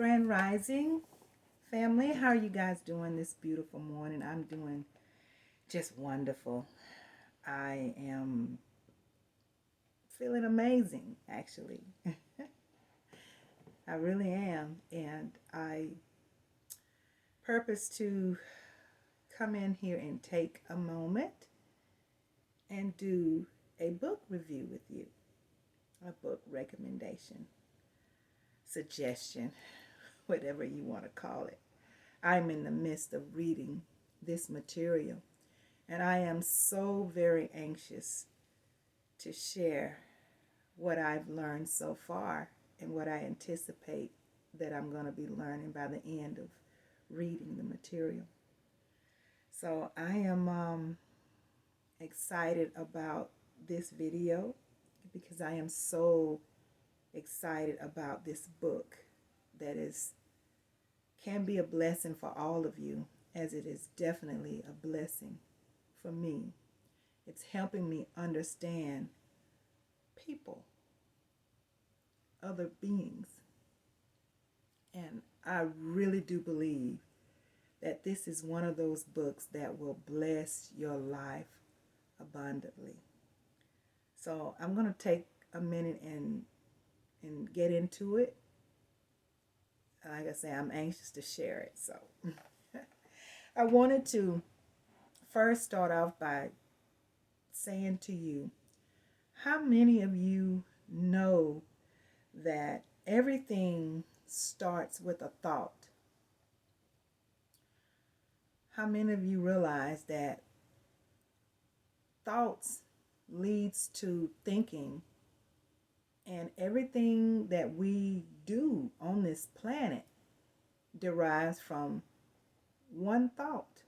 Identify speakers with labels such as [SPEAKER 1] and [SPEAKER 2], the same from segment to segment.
[SPEAKER 1] Grand Rising family. How are you guys doing this beautiful morning? I'm doing just wonderful. I am feeling amazing, actually. I really am. And I purpose to come in here and take a moment and do a book review with you, a book recommendation, suggestion, whatever you want to call it. I'm in the midst of reading this material, and I am so very anxious to share what I've learned so far and what I anticipate that I'm going to be learning by the end of reading the material. So I am excited about this video because I am so excited about this book that can be a blessing for all of you, as it is definitely a blessing for me. It's helping me understand people, other beings. And I really do believe that this is one of those books that will bless your life abundantly. So I'm going to take a minute and get into it. Like I say, I'm anxious to share it. So I wanted to first start off by saying to you, how many of you know that everything starts with a thought? How many of you realize that thoughts leads to thinking, and everything that we do on this planet derives from one thought?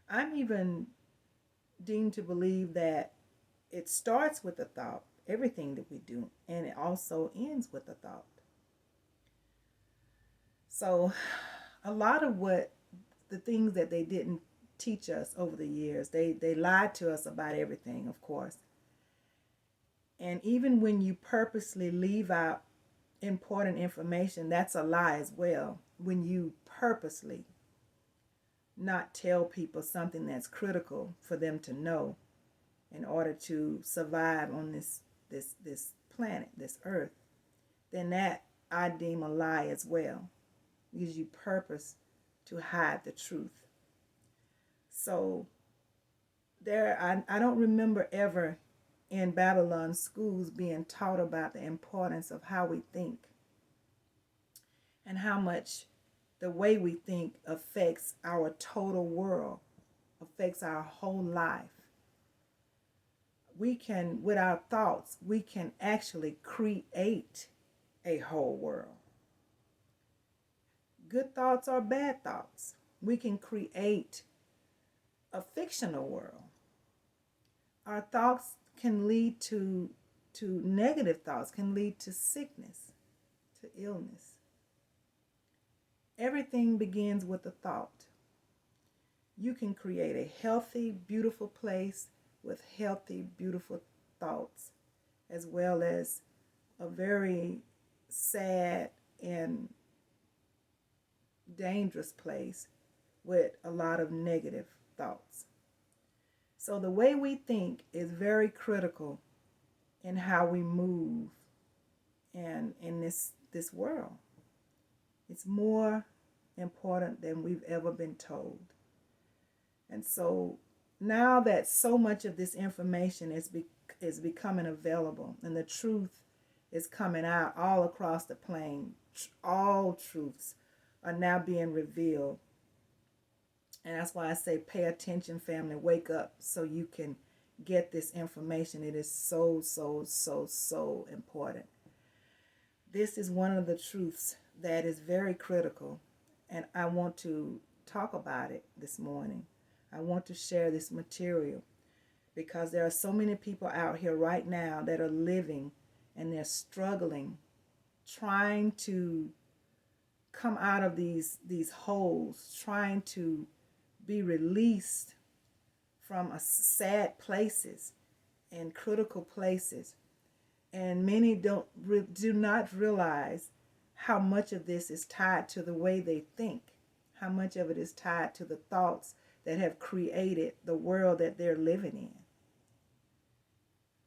[SPEAKER 1] I'm even deemed to believe that it starts with a thought, everything that we do, and it also ends with a thought. So a lot of what the things that they didn't teach us over the years, they lied to us about everything, of course. And even when you purposely leave out important information, that's a lie as well. When you purposely not tell people something that's critical for them to know in order to survive on this planet, this earth, then that I deem a lie as well, because you purpose to hide the truth. So I don't remember ever in Babylon schools being taught about the importance of how we think and how much the way we think affects our total world, affects our whole life. We can, with our thoughts, we can actually create a whole world. Good thoughts or bad thoughts. We can create a fictional world. Our thoughts can lead to negative thoughts, can lead to sickness, to illness. Everything begins with a thought. You can create a healthy, beautiful place with healthy, beautiful thoughts, as well as a very sad and dangerous place with a lot of negative thoughts. So the way we think is very critical in how we move and in this world. It's more important than we've ever been told. And so now that so much of this information is becoming available, and the truth is coming out all across the plain, all truths are now being revealed. And that's why I say pay attention, family. Wake up so you can get this information. It is so, so, so, so important. This is one of the truths that is very critical, and I want to talk about it this morning. I want to share this material because there are so many people out here right now that are living and they're struggling, trying to come out of these holes, trying to be released from sad places and critical places. And many do not realize how much of this is tied to the way they think, how much of it is tied to the thoughts that have created the world that they're living in.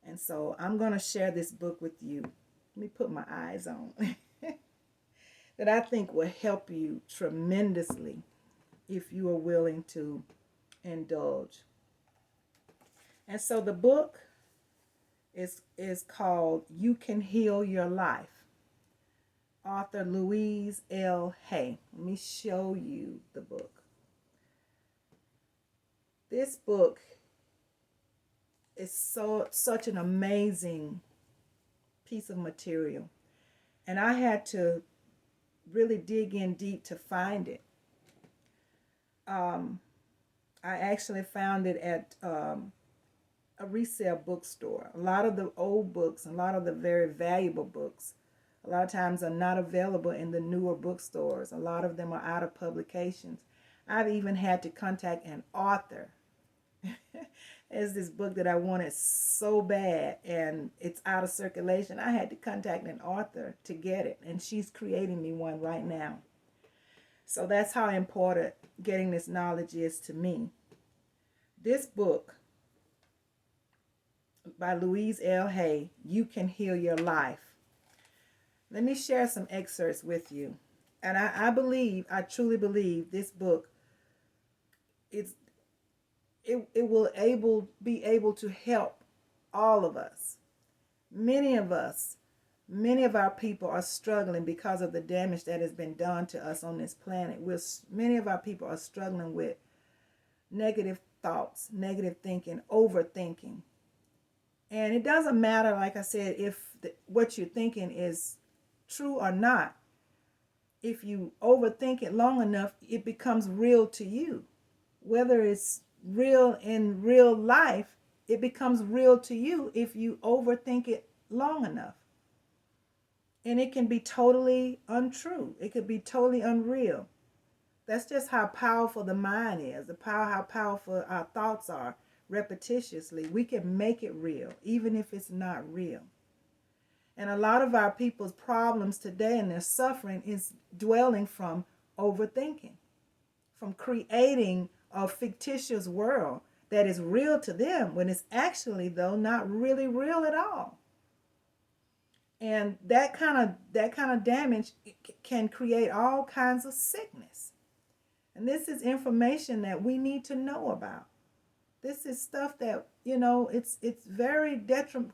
[SPEAKER 1] And so I'm going to share this book with you. Let me put my eyes on. That I think will help you tremendously if you are willing to indulge. And so the book is called You Can Heal Your Life. Author Louise L. Hay. Let me show you the book. This book is such an amazing piece of material. And I had to really dig in deep to find it. I actually found it at a resale bookstore. A lot of the old books, a lot of the very valuable books, a lot of times are not available in the newer bookstores. A lot of them are out of publications. I've even had to contact an author. There's this book that I wanted so bad and it's out of circulation. I had to contact an author to get it, and she's creating me one right now. So that's how important getting this knowledge is to me. This book by Louise L. Hay, You Can Heal Your Life. Let me share some excerpts with you. And I truly believe this book it will be able to help all of us. Many of our people are struggling because of the damage that has been done to us on this planet. Many of our people are struggling with negative thoughts, negative thinking, overthinking. And it doesn't matter, like I said, if what you're thinking is true or not. If you overthink it long enough, it becomes real to you. Whether it's real in real life, it becomes real to you if you overthink it long enough. And it can be totally untrue. It could be totally unreal. That's just how powerful the mind is, how powerful our thoughts are repetitiously. We can make it real, even if it's not real. And a lot of our people's problems today and their suffering is dwelling from overthinking, from creating a fictitious world that is real to them when it's actually, though, not really real at all. And that kind of damage can create all kinds of sickness. And this is information that we need to know about. This is stuff that, it's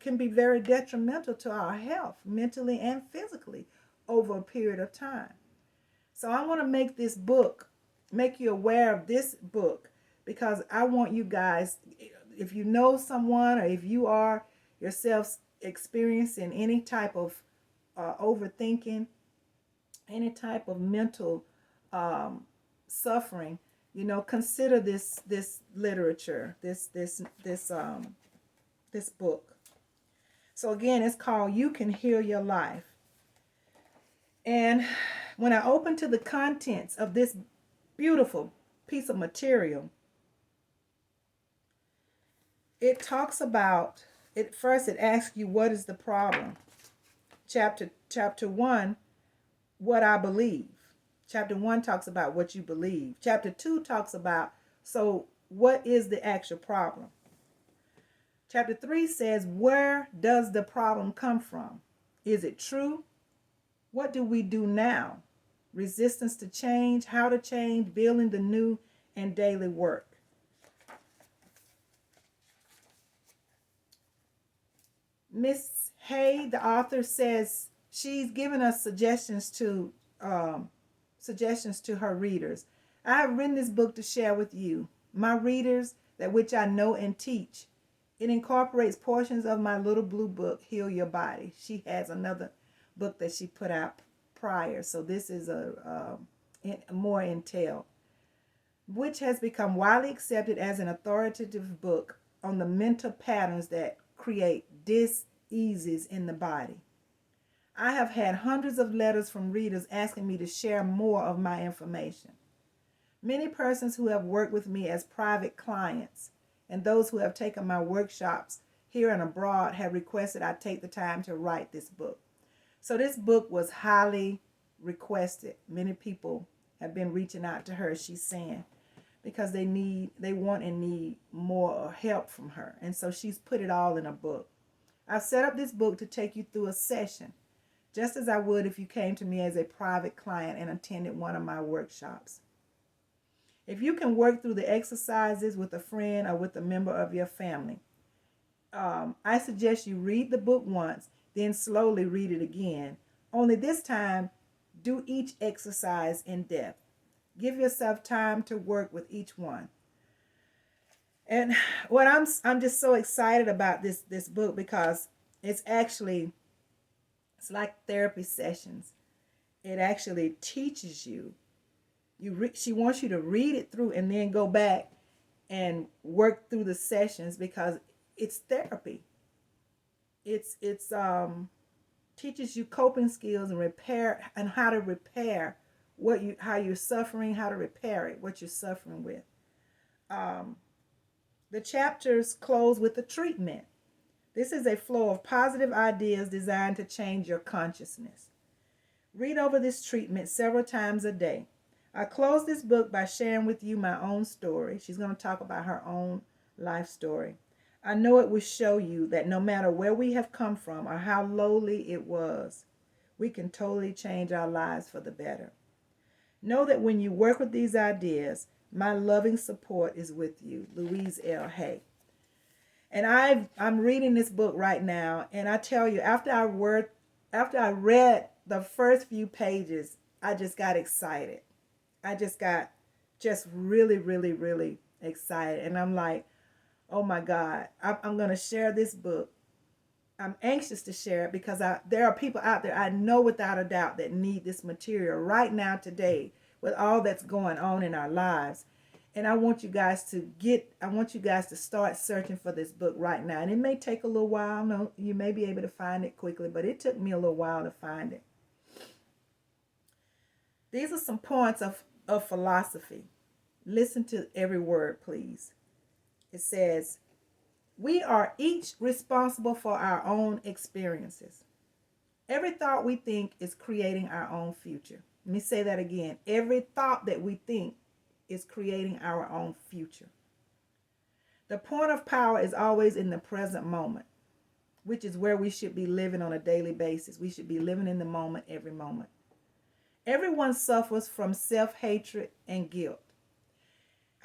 [SPEAKER 1] can be very detrimental to our health, mentally and physically, over a period of time. So I want to make you aware of this book, because I want you guys, if you know someone or if you are yourself experiencing any type of overthinking, any type of mental suffering, consider this literature, this book. So again, it's called You Can Heal Your Life. And when I open to the contents of this beautiful piece of material, it talks about it. First, it asks you, what is the problem? Chapter 1, what I believe. Chapter 1 talks about what you believe. Chapter 2 talks about, so what is the actual problem? Chapter 3 says, where does the problem come from? Is it true? What do we do now? Resistance to change, how to change, building the new, and daily work. Miss Hay, the author, says she's given us suggestions to her readers. I have written this book to share with you, my readers, that which I know and teach. It incorporates portions of my little blue book, Heal Your Body. She has another book that she put out prior, so this is a more entailed, which has become widely accepted as an authoritative book on the mental patterns that create dis-eases in the body. I have had hundreds of letters from readers asking me to share more of my information. Many persons who have worked with me as private clients and those who have taken my workshops here and abroad have requested I take the time to write this book. So this book was highly requested. Many people have been reaching out to her, she's saying, because they want and need more help from her. And so she's put it all in a book. I've set up this book to take you through a session, just as I would if you came to me as a private client and attended one of my workshops. If you can work through the exercises with a friend or with a member of your family, I suggest you read the book once, then slowly read it again. Only this time, do each exercise in depth. Give yourself time to work with each one. And what I'm just so excited about this book, because it's like therapy sessions. It actually teaches you. She wants you to read it through and then go back and work through the sessions, because it's therapy. It's teaches you coping skills and repair, and how to repair how you're suffering, how to repair it, what you're suffering with. The chapters close with a treatment. This is a flow of positive ideas designed to change your consciousness. Read over this treatment several times a day. I close this book by sharing with you my own story. She's going to talk about her own life story. I know it will show you that no matter where we have come from or how lowly it was, we can totally change our lives for the better. Know that when you work with these ideas, my loving support is with you. Louise L. Hay. And I'm reading this book right now, and I tell you, after I read the first few pages, I just got excited. I just got really, really, really excited. And I'm like, oh my God, I'm going to share this book. I'm anxious to share it, because there are people out there I know without a doubt that need this material right now today, with all that's going on in our lives. And I want you guys to start searching for this book right now. And it may take a little while. No, you may be able to find it quickly, but it took me a little while to find it. These are some points of philosophy. Listen to every word, please. It says, we are each responsible for our own experiences. Every thought we think is creating our own future. Let me say that again. Every thought that we think is creating our own future. The point of power is always in the present moment, which is where we should be living on a daily basis. We should be living in the moment, every moment. Everyone suffers from self-hatred and guilt.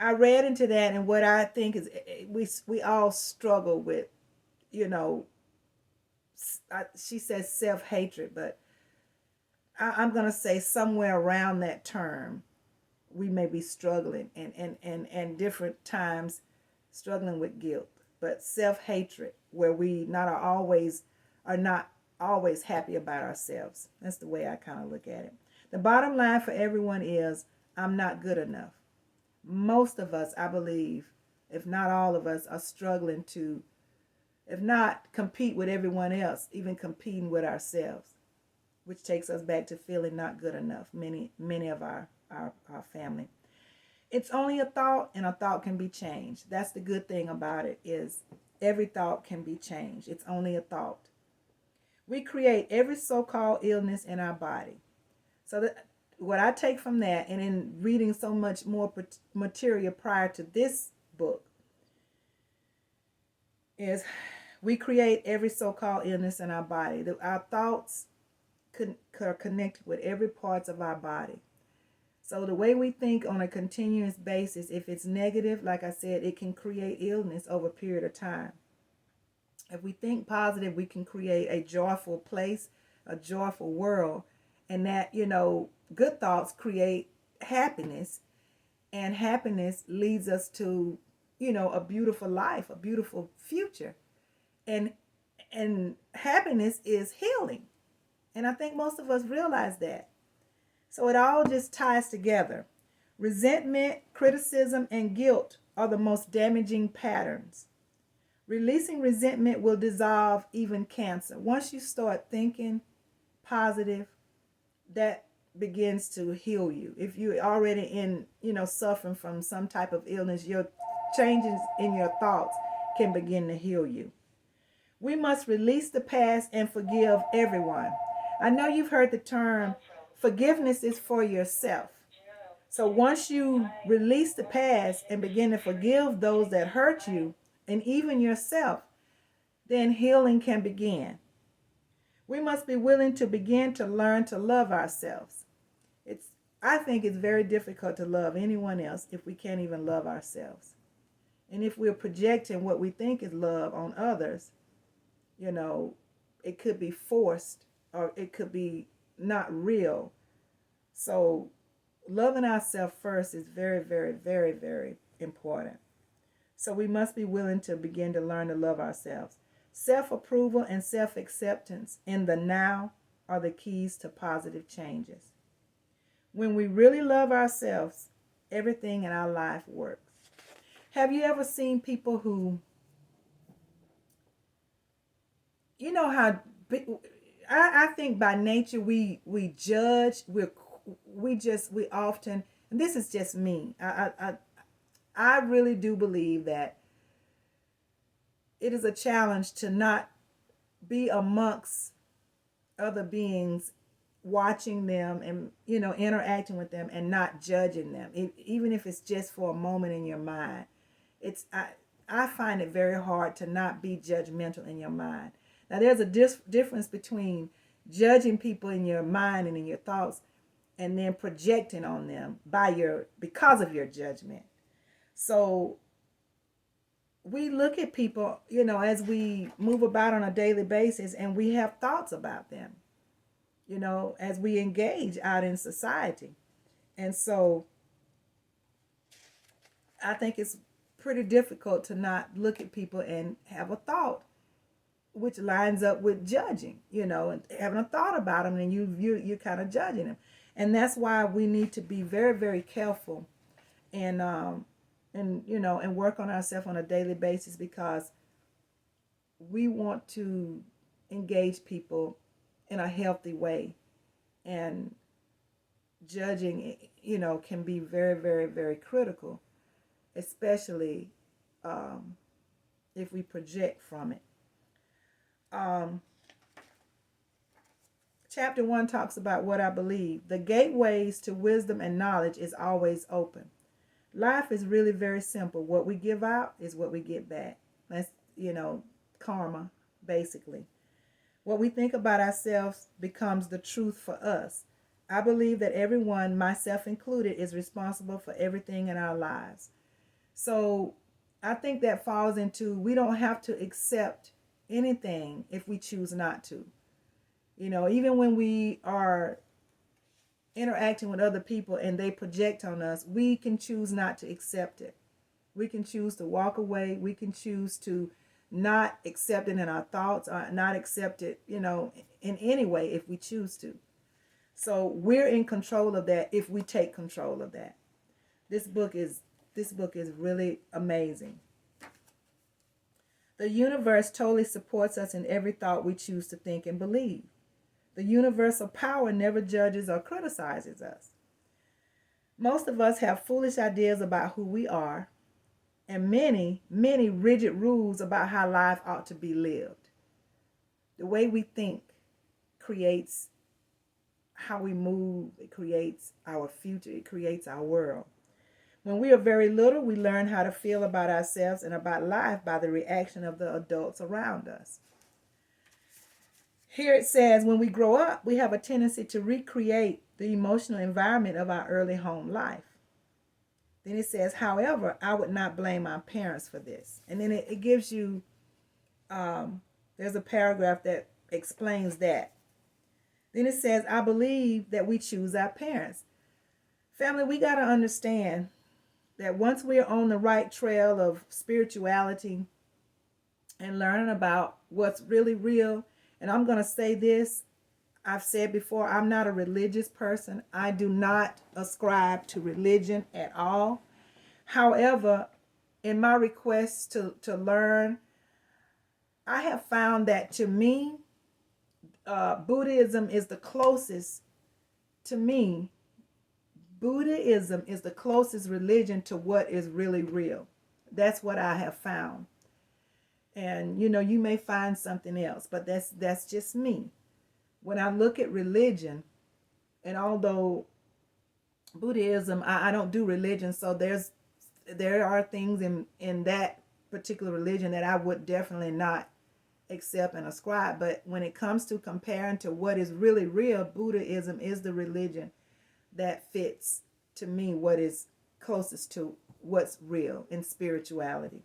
[SPEAKER 1] I read into that, and what I think is we all struggle with, she says self-hatred, but I'm going to say somewhere around that term, we may be struggling and different times struggling with guilt, but self-hatred, where we are not always happy about ourselves. That's the way I kind of look at it. The bottom line for everyone is, I'm not good enough. Most of us, I believe, if not all of us, are struggling to, if not compete with everyone else, even competing with ourselves, which takes us back to feeling not good enough. Many of our family. It's only a thought, and a thought can be changed. That's the good thing about it, is every thought can be changed. It's only a thought. We create every so-called illness in our body. So what I take from that, and in reading so much more material prior to this book, is we create every so-called illness in our body. Our thoughts are connected with every part of our body. So the way we think on a continuous basis, if it's negative, like I said, it can create illness over a period of time. If we think positive, we can create a joyful place, a joyful world. And that, good thoughts create happiness. And happiness leads us to, a beautiful life, a beautiful future. And happiness is healing. And I think most of us realize that. So it all just ties together. Resentment, criticism, and guilt are the most damaging patterns. Releasing resentment will dissolve even cancer. Once you start thinking positive, that begins to heal you. If you're already suffering from some type of illness, your changes in your thoughts can begin to heal you. We must release the past and forgive everyone. I know you've heard the term Forgiveness is for yourself. So once you release the past and begin to forgive those that hurt you and even yourself, then healing can begin. We must be willing to begin to learn to love ourselves. It's I think it's very difficult to love anyone else if we can't even love ourselves. And if we're projecting what we think is love on others, you know, it could be forced or it could be not real. So loving ourselves first is very, very, very, very important. So we must be willing to begin to learn to love ourselves. Self-approval and self-acceptance in the now are the keys to positive changes. When we really love ourselves, everything in our life works. Have you ever seen people who, you know how, I think by nature we judge, we often, and this is just me, I really do believe that it is a challenge to not be amongst other beings, watching them and interacting with them and not judging them, even if it's just for a moment in your mind. I find it very hard to not be judgmental in your mind. Now there's a difference between judging people in your mind and in your thoughts and then projecting on them because of your judgment. So we look at people, as we move about on a daily basis, and we have thoughts about them, as we engage out in society. And so I think it's pretty difficult to not look at people and have a thought which lines up with judging, and having a thought about them, and you're kind of judging them. And that's why we need to be very, very careful and work on ourselves on a daily basis, because we want to engage people in a healthy way. And judging, can be very, very, very critical, especially if we project from it. Chapter 1 talks about what I believe. The gateways to wisdom and knowledge is always open. Life is really very simple. What we give out is what we get back. That's, karma, basically. What we think about ourselves becomes the truth for us. I believe that everyone, myself included, is responsible for everything in our lives. So I think that falls into, we don't have to accept anything if we choose not to. Even when we are interacting with other people and they project on us, we can choose not to accept it. We can choose to walk away. We can choose to not accept it in our thoughts, or not accept it, in any way if we choose to. So we're in control of that if we take control of that. This book is really amazing. The universe totally supports us in every thought we choose to think and believe. The universal power never judges or criticizes us. Most of us have foolish ideas about who we are, and many, many rigid rules about how life ought to be lived. The way we think creates how we move. It creates our future. It creates our world. When we are very little, we learn how to feel about ourselves and about life by the reaction of the adults around us. Here it says, when we grow up, we have a tendency to recreate the emotional environment of our early home life. Then it says, however, I would not blame my parents for this. And then it gives you, there's a paragraph that explains that. Then it says, I believe that we choose our parents. Family, we got to understand that once we're on the right trail of spirituality and learning about what's really real, and I'm going to say this, I've said before, I'm not a religious person. I do not ascribe to religion at all. However, in my request to learn, I have found that to me, Buddhism is the closest to me. Buddhism is the closest religion to what is really real. That's what I have found. And you may find something else, but that's just me. When I look at religion And although Buddhism, I don't do religion, so there are things in that particular religion that I would definitely not accept and ascribe. But when it comes to comparing to what is really real, Buddhism is the religion that fits to me what is closest to what's real in spirituality.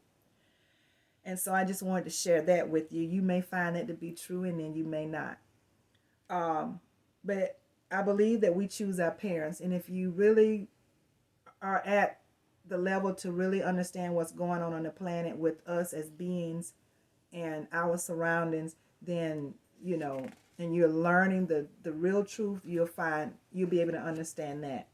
[SPEAKER 1] And so I just wanted to share that with you. You may find that to be true, and then you may not. But I believe that we choose our parents. And if you really are at the level to really understand what's going on the planet with us as beings and our surroundings, then, and you're learning the real truth, you'll be able to understand that.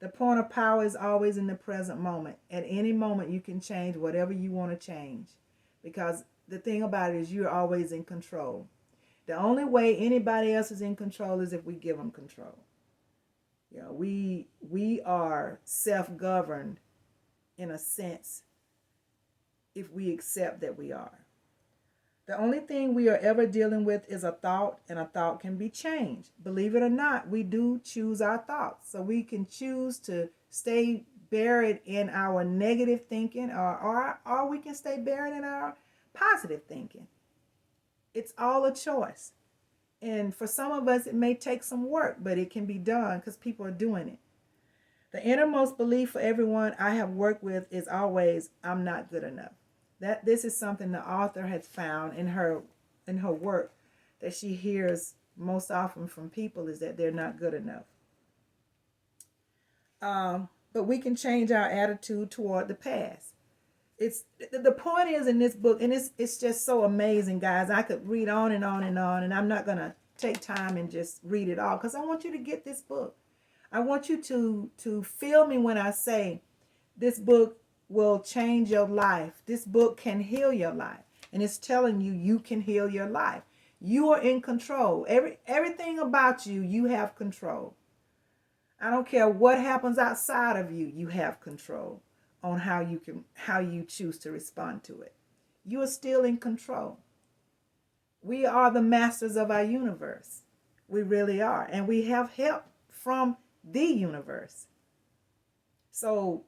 [SPEAKER 1] The point of power is always in the present moment. At any moment, you can change whatever you want to change. Because the thing about it is you're always in control. The only way anybody else is in control is if we give them control. We are self-governed in a sense if we accept that we are. The only thing we are ever dealing with is a thought, and a thought can be changed. Believe it or not, we do choose our thoughts. So we can choose to stay buried in our negative thinking, or we can stay buried in our positive thinking. It's all a choice. And for some of us, it may take some work, but it can be done because people are doing it. The innermost belief for everyone I have worked with is always, I'm not good enough. That this is something the author has found in her work that she hears most often from people, is that they're not good enough. But we can change our attitude toward the past. It's the point is in this book, and it's just so amazing, guys. I could read on and on and on, and I'm not gonna take time and just read it all because I want you to get this book. I want you to feel me when I say this book will change your life. This book can heal your life, and it's telling you can heal your life. You are in control. Everything about you, you have control. I don't care what happens outside of you, you have control on how you choose to respond to it. You are still in control. We are the masters of our universe. We really are. And we have help from the universe. So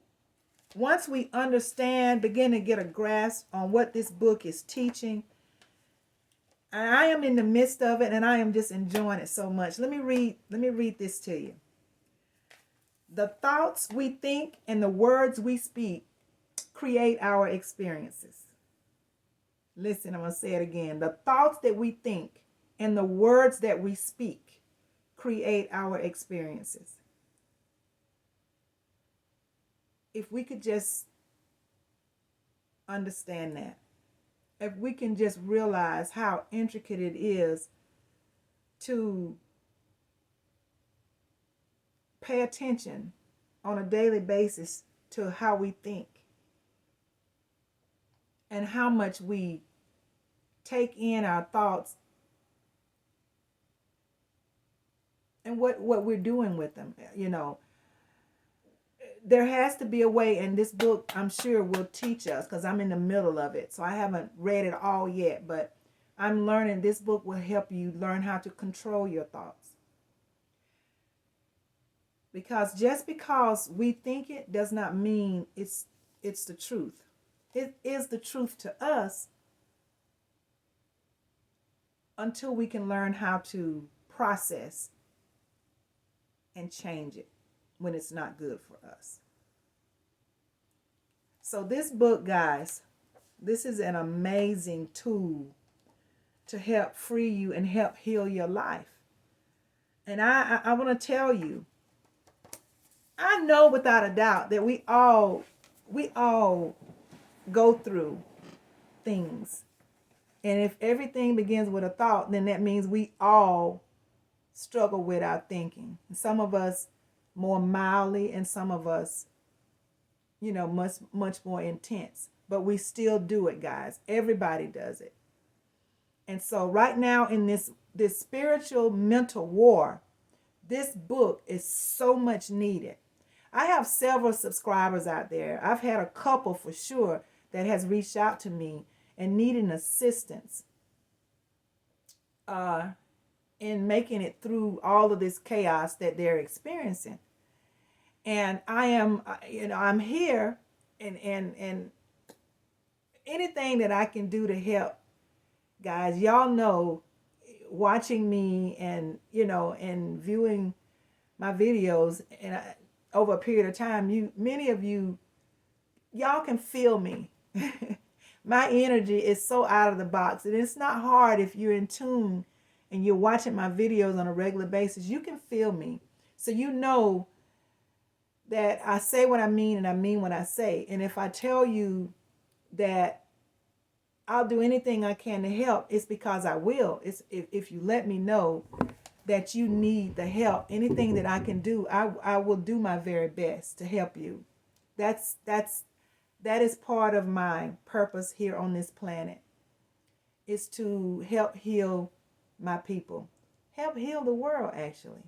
[SPEAKER 1] once we understand, begin to get a grasp on what this book is teaching, and I am in the midst of it, and I am just enjoying it so much. Let me read this to you. The thoughts we think and the words we speak create our experiences. Listen, I'm going to say it again. The thoughts that we think and the words that we speak create our experiences. If we could just understand that, if we can just realize how intricate it is to pay attention on a daily basis to how we think and how much we take in our thoughts and what we're doing with them. There has to be a way, and this book I'm sure will teach us, because I'm in the middle of it, so I haven't read it all yet, but I'm learning. This book will help you learn how to control your thoughts. Because just because we think it does not mean it's the truth. It is the truth to us until we can learn how to process and change it when it's not good for us. So this book, guys, this is an amazing tool to help free you and help heal your life. And I want to tell you, I know without a doubt that we all go through things. And if everything begins with a thought, then that means we all struggle with our thinking. And some of us more mildly, and some of us, much more intense. But we still do it, guys. Everybody does it. And so right now in this spiritual mental war, this book is so much needed. I have several subscribers out there. I've had a couple for sure that has reached out to me and needing assistance in making it through all of this chaos that they're experiencing. And I am, I'm here, and anything that I can do to help, guys, y'all know, watching me and, and viewing my videos, and over a period of time, many of y'all can feel me. My energy is so out of the box, and it's not hard if you're in tune and you're watching my videos on a regular basis. You can feel me, so you know that I say what I mean and I mean what I say. And if I tell you that I'll do anything I can to help, it's because I will. It's if you let me know that you need the help, anything that I can do, I will do my very best to help you. That is part of my purpose here on this planet, is to help heal my people, help heal the world, actually.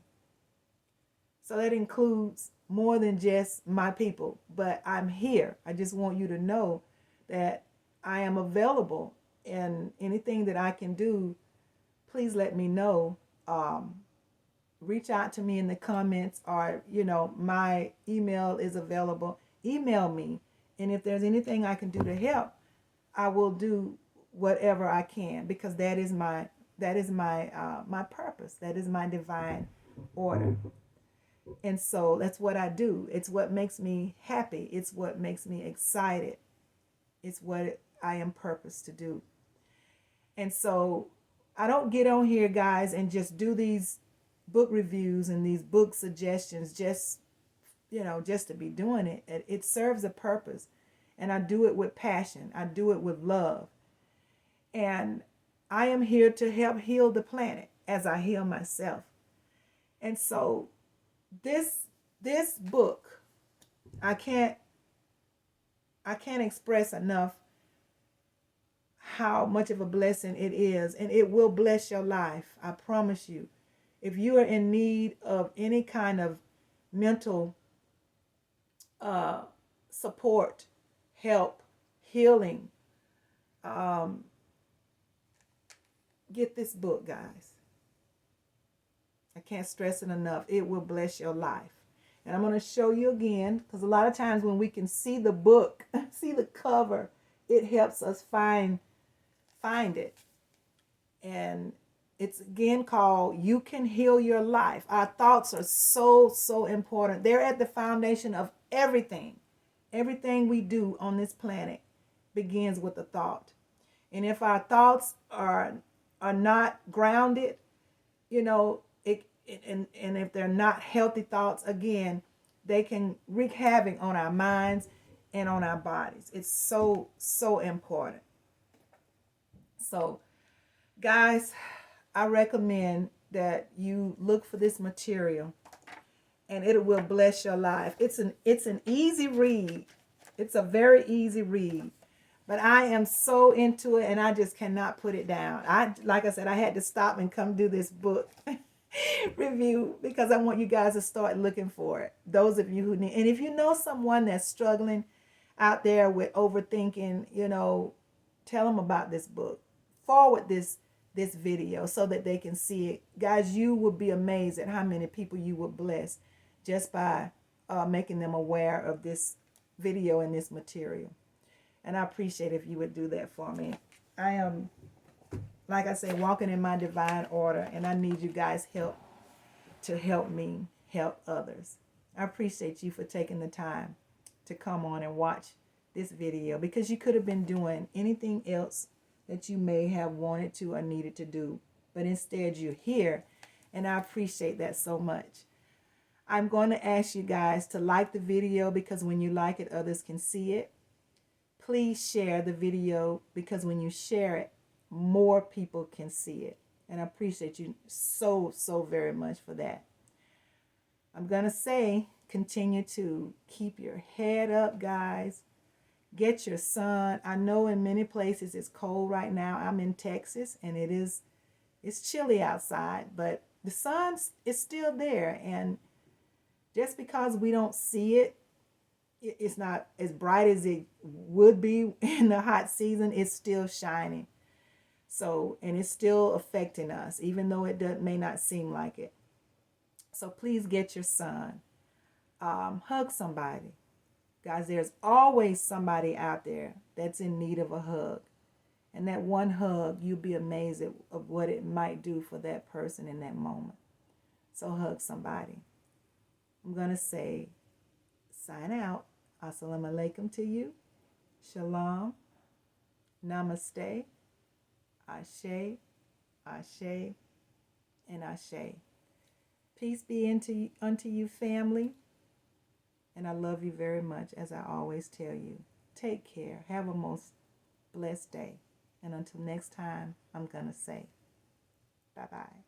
[SPEAKER 1] So that includes more than just my people, but I'm here. I just want you to know that I am available, and anything that I can do, please let me know. Reach out to me in the comments, or, my email is available. Email me. And if there's anything I can do to help, I will do whatever I can, because that is my my purpose. That is my divine order. And so that's what I do. It's what makes me happy. It's what makes me excited. It's what I am purposed to do. And so I don't get on here, guys, and just do these book reviews and these book suggestions just to be doing it. It serves a purpose, and I do it with passion. I do it with love. And I am here to help heal the planet as I heal myself. And so this book, I can't express enough how much of a blessing it is, and it will bless your life. I promise you. If you are in need of any kind of mental support, help, healing, get this book, guys. I can't stress it enough. It will bless your life. And I'm going to show you again, because a lot of times when we can see the book, see the cover, it helps us find it. And it's again called You Can Heal Your Life. Our thoughts are so important. They're at the foundation of everything. Everything we do on this planet begins with a thought. And if our thoughts are not grounded, and if they're not healthy thoughts, again, they can wreak havoc on our minds and on our bodies. It's so important. So, guys, I recommend that you look for this material, and it will bless your life. It's an easy read. It's a very easy read. But I am so into it, and I just cannot put it down. Like I said, I had to stop and come do this book review because I want you guys to start looking for it. Those of you who need, and if you know someone that's struggling out there with overthinking, tell them about this book. Forward this video so that they can see it. Guys, you will be amazed at how many people you will bless just by making them aware of this video and this material. And I appreciate if you would do that for me. I am, like I say, walking in my divine order, and I need you guys' help to help me help others. I appreciate you for taking the time to come on and watch this video, because you could have been doing anything else that you may have wanted to or needed to do, but instead you're here, and I appreciate that so much. I'm going to ask you guys to like the video, because when you like it, others can see it. Please share the video, because when you share it, more people can see it. And I appreciate you so very much for that. I'm going to say, continue to keep your head up, guys. Get your sun. I know in many places it's cold right now. I'm in Texas, and it's chilly outside, but the sun is still there. And just because we don't see it, it's not as bright as it would be in the hot season, it's still shining. So, and it's still affecting us, even though may not seem like it. So please get your son. Hug somebody. Guys, there's always somebody out there that's in need of a hug. And that one hug, you'll be amazed of what it might do for that person in that moment. So hug somebody. I'm going to say, sign out. Assalamu alaikum to you. Shalom. Namaste. Ashe. Ashe. And Ashe. Peace be unto you, family. And I love you very much, as I always tell you. Take care. Have a most blessed day. And until next time, I'm going to say, bye-bye.